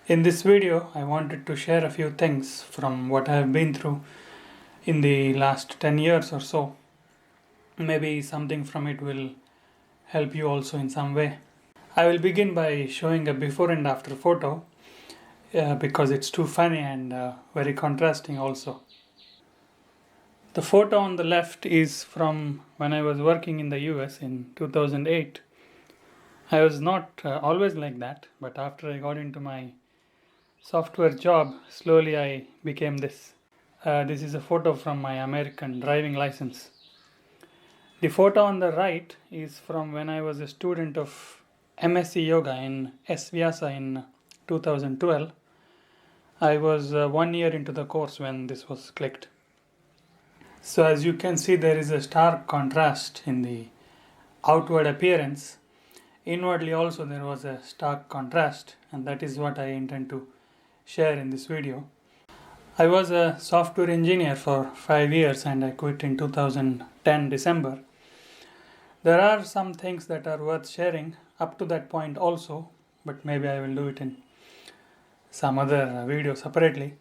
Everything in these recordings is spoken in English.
In this video, I wanted to share a few things from what I have been through in the last 10 years or so. Maybe something from it will help you also in some way. I will begin by showing a before and after photo because it's too funny and very contrasting also. The photo on the left is from when I was working in the US in 2008. I was not always like that, but after I got into my software job, slowly I became this. This is a photo from my American driving license. The photo on the right is from when I was a student of MSc Yoga in SVyasa in 2012. I was 1 year into the course when this was clicked. So as you can see, there is a stark contrast in the outward appearance. Inwardly also there was a stark contrast, and that is what I intend to share in this video. I was a software engineer for 5 years and I quit in 2010 December. There are some things that are worth sharing up to that point also, but maybe I will do it in some other video separately.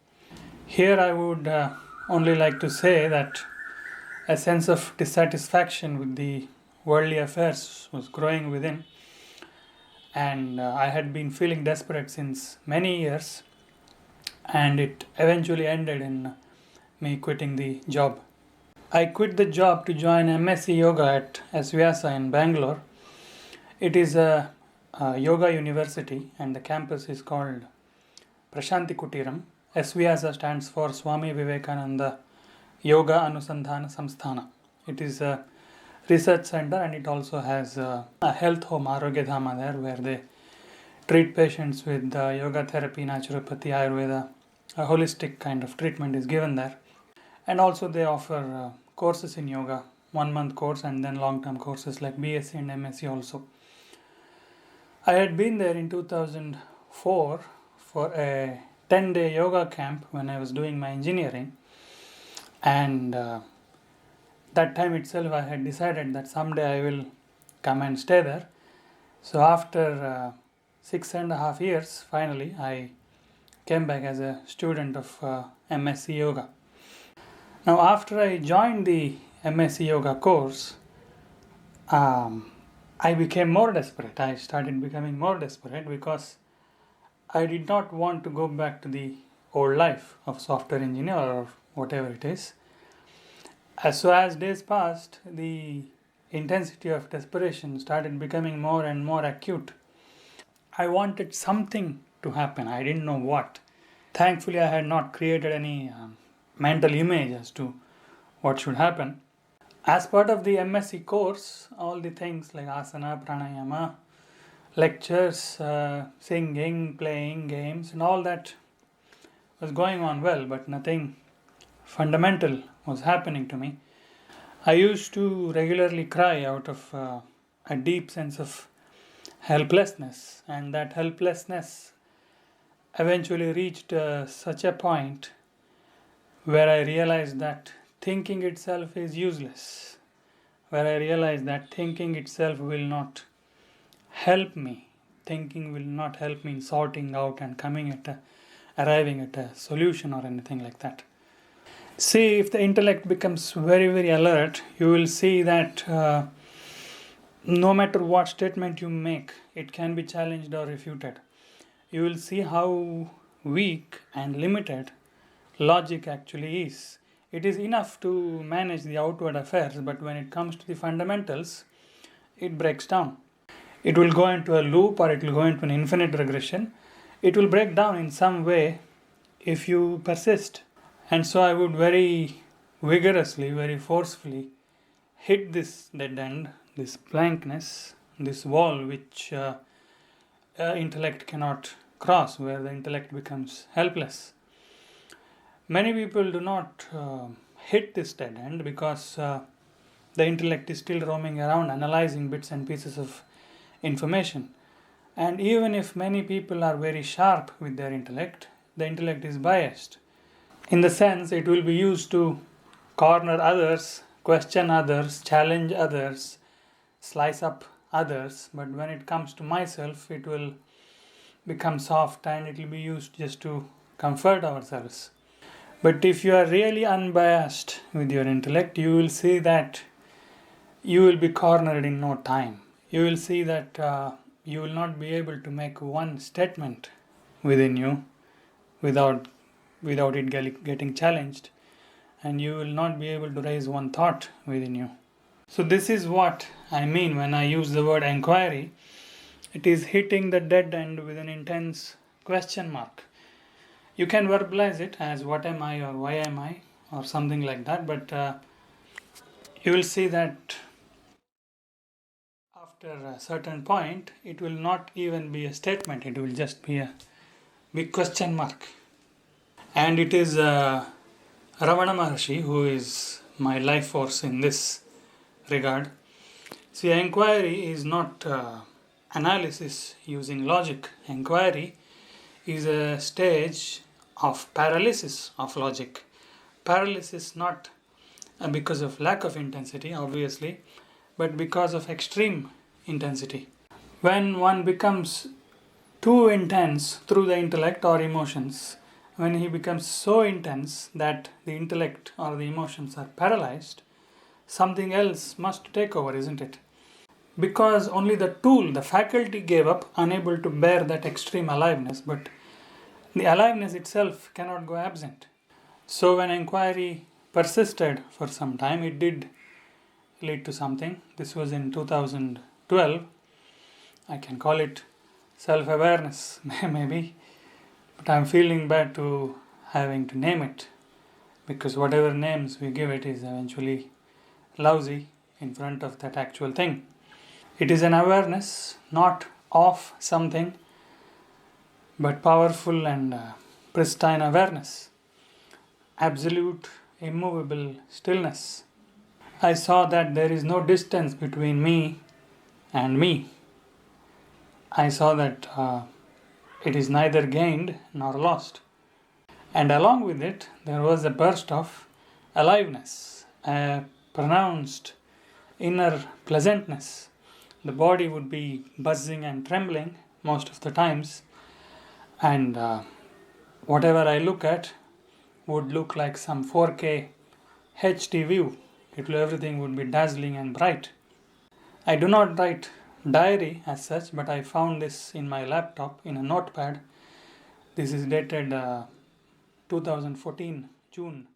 Here I would only like to say that a sense of dissatisfaction with the worldly affairs was growing within, and I had been feeling desperate since many years, and it eventually ended in me quitting the job. I quit the job to join MSc Yoga at SVyasa in Bangalore. It is a yoga university and the campus is called Prashanti Kutiram. SVyasa stands for Swami Vivekananda Yoga Anusandhana Samsthana. It is a research center and it also has a health home, Arogya Dhama, there where they treat patients with yoga therapy, naturopathy, Ayurveda. A holistic kind of treatment is given there. And also they offer courses in yoga, 1 month course and then long-term courses like BSc and MSc also. I had been there in 2004 for a 10-day yoga camp when I was doing my engineering, and that time itself I had decided that someday I will come and stay there. So after 6.5 years, finally I came back as a student of MSc Yoga. Now after I joined the MSc Yoga course, I became more desperate. I started becoming more desperate because I did not want to go back to the old life of software engineer or whatever it is. So as days passed, the intensity of desperation started becoming more and more acute. I wanted something to happen. I didn't know what. Thankfully, I had not created any mental image as to what should happen. As part of the MSc course, all the things like asana, pranayama, lectures, singing, playing games, and all that was going on well, but nothing fundamental was happening to me. I used to regularly cry out of a deep sense of helplessness, and that helplessness eventually reached such a point where I realized that thinking itself is useless, where I realized that thinking itself will not help me. Thinking will not help me in sorting out and arriving at a solution or anything like that. See, if the intellect becomes very, very alert, you will see that no matter what statement you make, it can be challenged or refuted. You will see how weak and limited logic actually is. It is enough to manage the outward affairs, but when it comes to the fundamentals, it breaks down. It will go into a loop or it will go into an infinite regression. It will break down in some way if you persist. And so I would very vigorously, very forcefully hit this dead end, this blankness, this wall which intellect cannot cross, where the intellect becomes helpless. Many people do not hit this dead end because the intellect is still roaming around analyzing bits and pieces of information. And even if many people are very sharp with their intellect, the intellect is biased. In the sense, it will be used to corner others, question others, challenge others, slice up others. But when it comes to myself, it will become soft and it will be used just to comfort ourselves. But if you are really unbiased with your intellect, you will see that you will be cornered in no time. You will see that you will not be able to make one statement within you without it getting challenged, and you will not be able to raise one thought within you. So this is what I mean when I use the word inquiry. It is hitting the dead end with an intense question mark. You can verbalize it as what am I or why am I or something like that, but you will see that after a certain point it will not even be a statement, it will just be a big question mark. And it is Ravana Maharshi who is my life force in this regard. See, inquiry is not analysis using logic. Inquiry is a stage of paralysis of logic. Paralysis not because of lack of intensity, obviously, but because of extreme intensity. When one becomes too intense through the intellect or emotions, when he becomes so intense that the intellect or the emotions are paralyzed, something else must take over, isn't it? Because only the tool, the faculty gave up, unable to bear that extreme aliveness, but the aliveness itself cannot go absent. So when inquiry persisted for some time, it did lead to something. This was in 2012. I can call it self-awareness, maybe. But I'm feeling bad to having to name it, because whatever names we give it is eventually lousy in front of that actual thing. It is an awareness, not of something, but powerful and pristine awareness. Absolute, immovable stillness. I saw that there is no distance between me and me. I saw that it is neither gained nor lost. And along with it, there was a burst of aliveness, a pronounced inner pleasantness. The body would be buzzing and trembling most of the times, and whatever I look at would look like some 4K HD view. Everything would be dazzling and bright. I do not write diary as such, but I found this in my laptop in a notepad. This is dated 2014 June.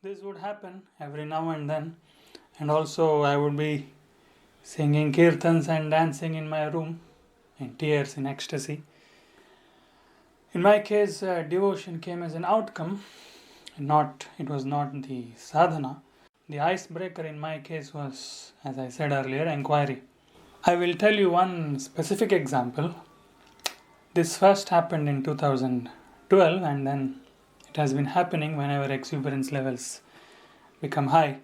This would happen every now and then, and also I would be singing kirtans and dancing in my room in tears, in ecstasy. In my case, devotion came as an outcome, it was not the sadhana. The icebreaker in my case was, as I said earlier, inquiry. I will tell you one specific example. This first happened in 2012, and then it has been happening whenever exuberance levels become high.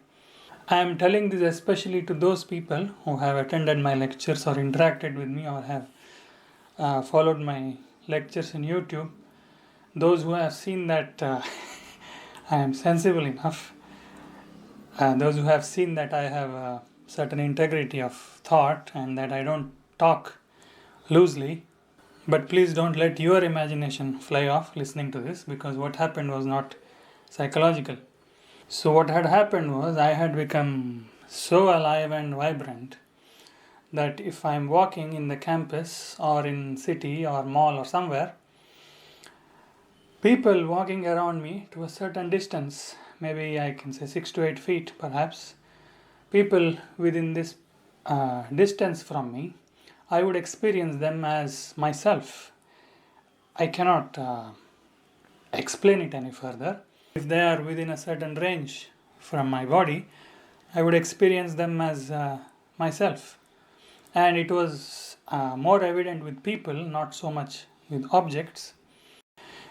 I am telling this especially to those people who have attended my lectures or interacted with me or have followed my lectures in YouTube. Those who have seen that I am sensible enough. Those who have seen that I have a certain integrity of thought and that I don't talk loosely. But please don't let your imagination fly off listening to this, because what happened was not psychological. So what had happened was I had become so alive and vibrant that if I'm walking in the campus or in city or mall or somewhere, people walking around me to a certain distance, maybe I can say 6 to 8 feet perhaps, people within this distance from me, I would experience them as myself. I cannot explain it any further. If they are within a certain range from my body, I would experience them as myself. And it was more evident with people, not so much with objects.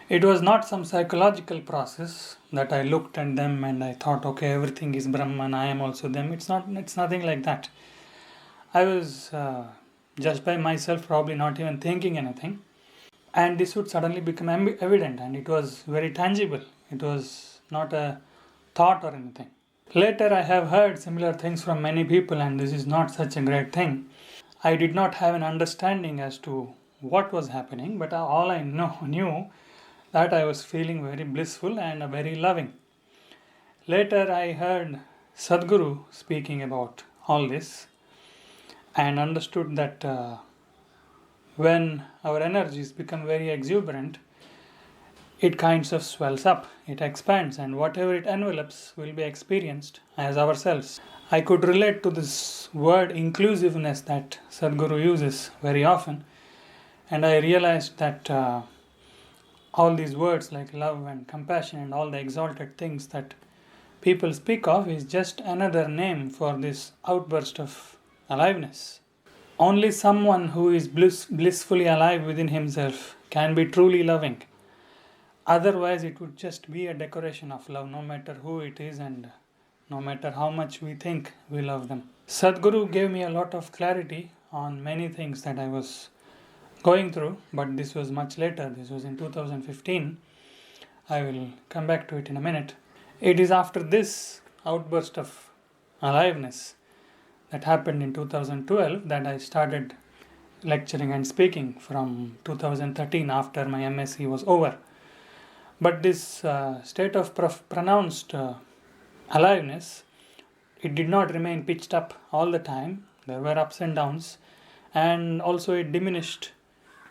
It was not some psychological process that I looked at them and I thought, okay, everything is Brahman, I am also them. It's nothing like that. I was just by myself, probably not even thinking anything. And this would suddenly become evident, and it was very tangible. It was not a thought or anything. Later, I have heard similar things from many people, and this is not such a great thing. I did not have an understanding as to what was happening, but all I knew that I was feeling very blissful and very loving. Later, I heard Sadhguru speaking about all this and understood that when our energies become very exuberant, it kinds of swells up, it expands, and whatever it envelops will be experienced as ourselves. I could relate to this word inclusiveness that Sadhguru uses very often, and I realized that all these words like love and compassion and all the exalted things that people speak of is just another name for this outburst of aliveness. Only someone who is blissfully alive within himself can be truly loving. Otherwise, it would just be a decoration of love, no matter who it is and no matter how much we think we love them. Sadhguru gave me a lot of clarity on many things that I was going through, but this was much later. This was in 2015. I will come back to it in a minute. It is after this outburst of aliveness that happened in 2012 that I started lecturing and speaking from 2013 after my MSc was over. But this state of pronounced aliveness, it did not remain pitched up all the time. There were ups and downs, and also it diminished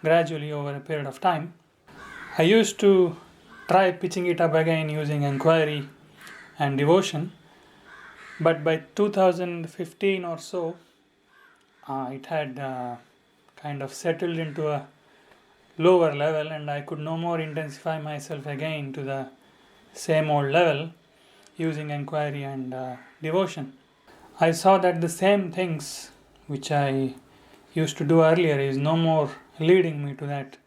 gradually over a period of time. I used to try pitching it up again using inquiry and devotion, but by 2015 or so, it had kind of settled into a lower level, and I could no more intensify myself again to the same old level using inquiry and devotion. I saw that the same things which I used to do earlier is no more leading me to that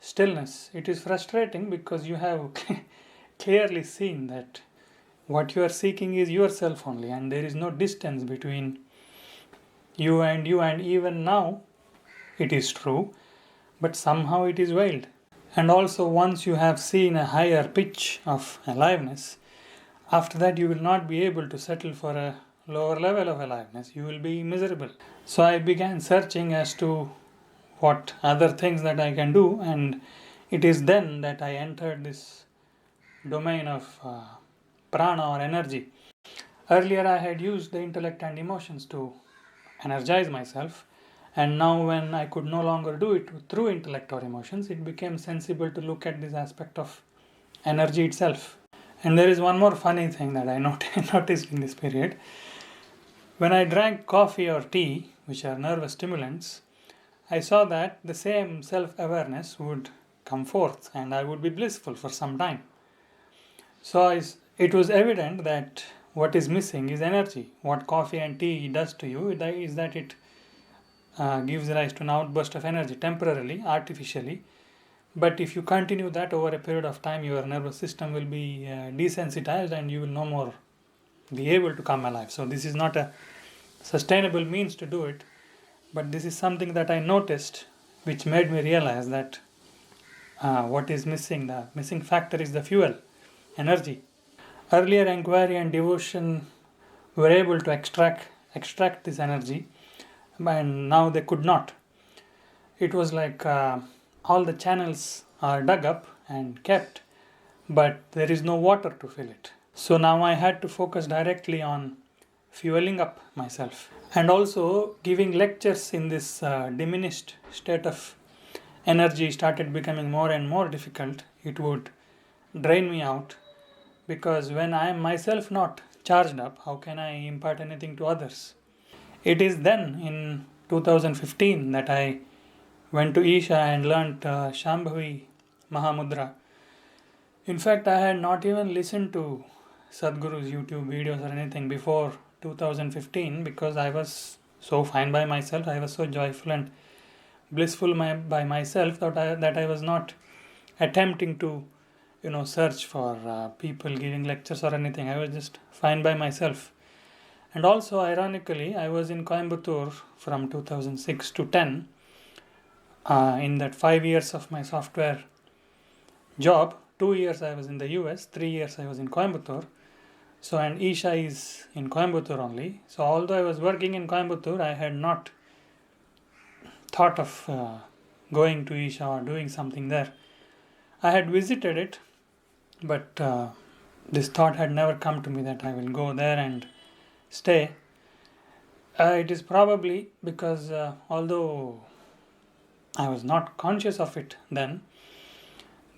stillness. It is frustrating because you have clearly seen that what you are seeking is yourself only, and there is no distance between you, and even now it is true, but somehow it is veiled. And also, once you have seen a higher pitch of aliveness, after that you will not be able to settle for a lower level of aliveness. You will be miserable. So I began searching as to what other things that I can do, and it is then that I entered this domain of prana or energy. Earlier I had used the intellect and emotions to energize myself, and now when I could no longer do it through intellect or emotions, it became sensible to look at this aspect of energy itself. And there is one more funny thing that I noticed in this period. When I drank coffee or tea, which are nervous stimulants, I saw that the same self-awareness would come forth and I would be blissful for some time. So it was evident that what is missing is energy. What coffee and tea does to you is that it gives rise to an outburst of energy temporarily, artificially. But if you continue that over a period of time, your nervous system will be desensitized and you will no more be able to come alive. So this is not a sustainable means to do it, but this is something that I noticed which made me realize that what is missing, the missing factor is the fuel, energy. Earlier, inquiry and devotion were able to extract this energy, and now they could not. It was like all the channels are dug up and kept, but there is no water to fill it. So now I had to focus directly on fueling up myself. And also giving lectures in this diminished state of energy started becoming more and more difficult. It would drain me out, because when I am myself not charged up, how can I impart anything to others? It is then in 2015 that I went to Isha and learnt Shambhavi Mahamudra. In fact, I had not even listened to Sadhguru's YouTube videos or anything before 2015 because I was so fine by myself. I was so joyful and blissful by myself, that I was not attempting to search for people giving lectures or anything. I was just fine by myself. And also, ironically, I was in Coimbatore from 2006 to 10. In that 5 years of my software job, 2 years I was in the US, 3 years I was in Coimbatore. So, and Isha is in Coimbatore only. So, although I was working in Coimbatore, I had not thought of going to Isha or doing something there. I had visited it, but this thought had never come to me that I will go there and stay. It is probably because although I was not conscious of it then,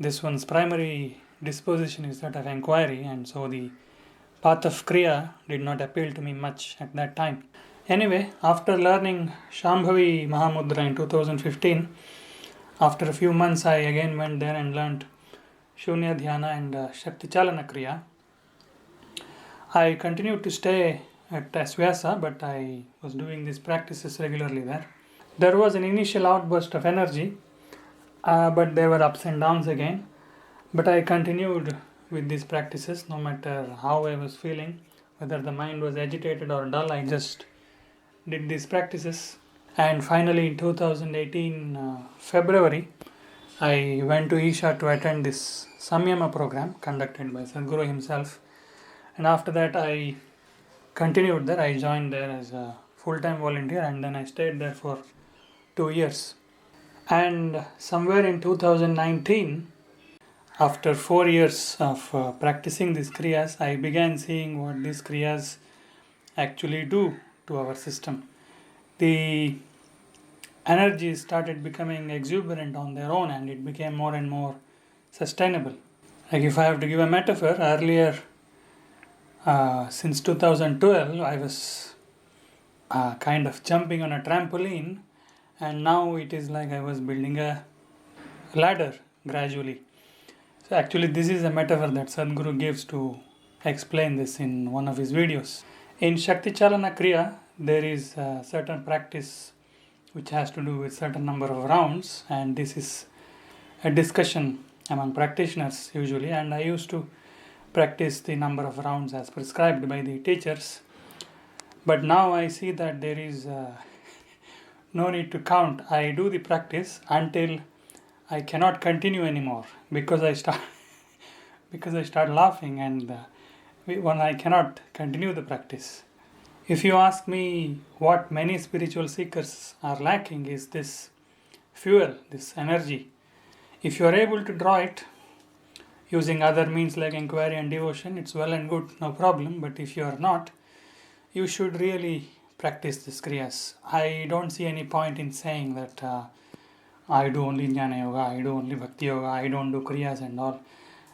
this one's primary disposition is that of inquiry, and so the path of kriya did not appeal to me much at that time. Anyway, after learning Shambhavi Mahamudra in 2015, after a few months I again went there and learned Shunya Dhyana and Shakti Chalana Kriya. I continued to stay at Asvyasa, but I was doing these practices regularly there. There was an initial outburst of energy, but there were ups and downs again. But I continued with these practices no matter how I was feeling, whether the mind was agitated or dull. I just did these practices. And finally in 2018 February, I went to Isha to attend this Samyama program conducted by Sadhguru himself. And after that I continued there. I joined there as a full-time volunteer, and then I stayed there for 2 years. And somewhere in 2019, after 4 years of practicing these kriyas, I began seeing what these kriyas actually do to our system. The energy started becoming exuberant on their own, and it became more and more sustainable. Like if I have to give a metaphor, earlier since 2012 I was kind of jumping on a trampoline, and now it is like I was building a ladder gradually. So actually this is a metaphor that Sadhguru gives to explain this in one of his videos. In Shakti Chalana Kriya, there is a certain practice which has to do with certain number of rounds, and this is a discussion among practitioners usually, and I used to practice the number of rounds as prescribed by the teachers. But now I see that there is no need to count. I do the practice until I cannot continue anymore because I start laughing, and when I cannot continue the practice. If you ask me what many spiritual seekers are lacking is this fuel, this energy. If you are able to draw it using other means like inquiry and devotion, it's well and good, no problem. But if you are not, you should really practice this kriyas. I don't see any point in saying that I do only jnana yoga, I do only bhakti yoga, I don't do kriyas and all.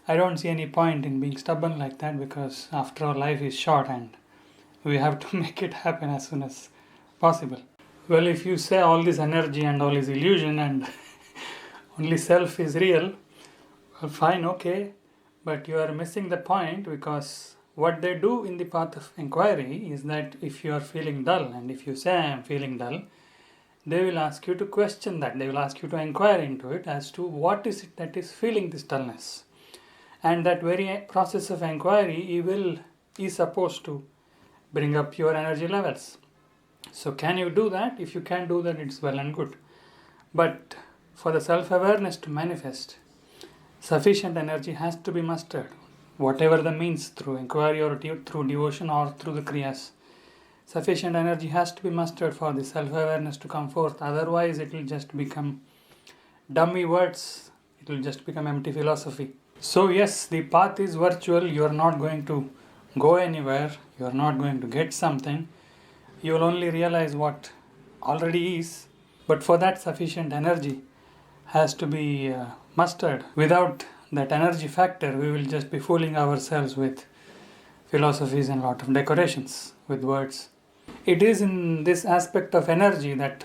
I don't see any point in being stubborn like that, because after all, life is short and we have to make it happen as soon as possible. Well, if you say all this energy and all is illusion and only self is real, well, fine, okay, but you are missing the point, because what they do in the path of inquiry is that if you are feeling dull, and if you say I am feeling dull, they will ask you to question that. They will ask you to inquire into it as to what is it that is feeling this dullness. And that very process of inquiry is supposed to bring up your energy levels. So can you do that? If you can do that, it's well and good. But for the self-awareness to manifest, sufficient energy has to be mustered, whatever the means, through inquiry or through devotion or through the kriyas. Sufficient energy has to be mustered for the self-awareness to come forth. Otherwise, it will just become dummy words. It will just become empty philosophy. So yes, the path is virtual. You are not going to go anywhere. You are not going to get something. You will only realize what already is. But for that, sufficient energy has to be mustered. Without that energy factor, we will just be fooling ourselves with philosophies and a lot of decorations with words. It is in this aspect of energy that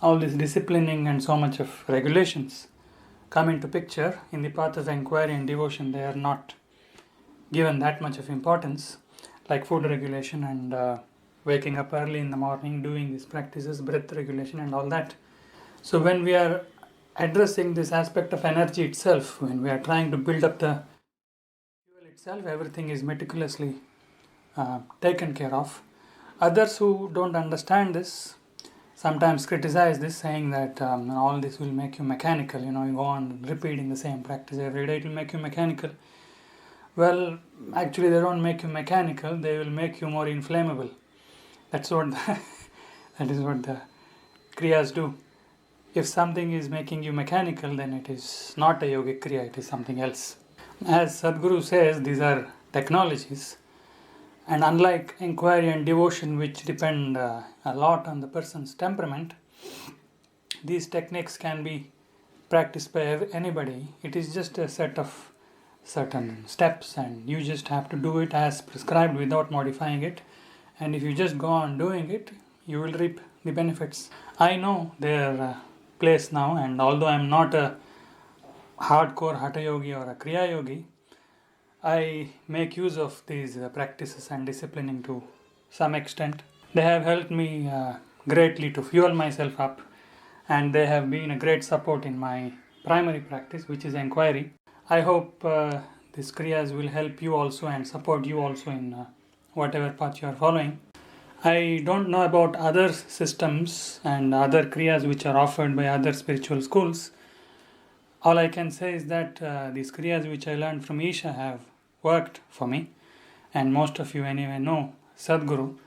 all this disciplining and so much of regulations come into picture. In the path of inquiry and devotion, they are not given that much of importance, like food regulation and waking up early in the morning, doing these practices, breath regulation and all that. So when we are addressing this aspect of energy itself, when we are trying to build up the fuel itself, everything is meticulously taken care of. Others who don't understand this sometimes criticize this, saying that all this will make you mechanical. You go on repeating the same practice every day, it will make you mechanical. Well, actually, they don't make you mechanical, they will make you more inflammable. That is what the Kriyas do. If something is making you mechanical, then it is not a yogic kriya, it is something else. As Sadhguru says, these are technologies, and unlike inquiry and devotion, which depend a lot on the person's temperament, these techniques can be practiced by anybody. It is just a set of certain steps, and you just have to do it as prescribed without modifying it. And if you just go on doing it, you will reap the benefits. I know their place now, and although I am not a hardcore hatha yogi or a kriya yogi, I make use of these practices and disciplining to some extent. They have helped me greatly to fuel myself up, and they have been a great support in my primary practice, which is inquiry. I hope these kriyas will help you also and support you also in whatever path you are following. I don't know about other systems and other kriyas which are offered by other spiritual schools. All I can say is that these kriyas which I learned from Isha have worked for me, and most of you anyway know Sadhguru.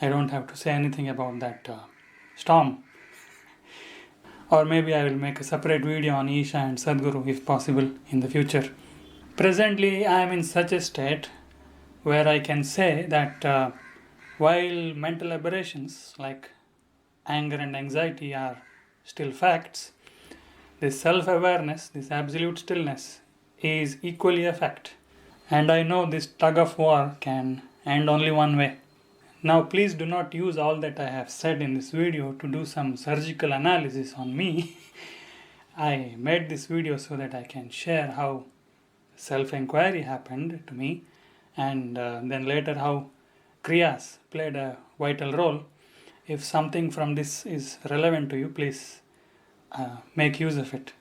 I don't have to say anything about that storm. Or maybe I will make a separate video on Isha and Sadhguru if possible in the future. Presently I am in such a state where I can say that while mental aberrations like anger and anxiety are still facts, this self-awareness, this absolute stillness is equally a fact. And I know this tug of war can end only one way. Now please do not use all that I have said in this video to do some surgical analysis on me. I made this video so that I can share how self-inquiry happened to me, and then later how Kriyas played a vital role. If something from this is relevant to you, please make use of it.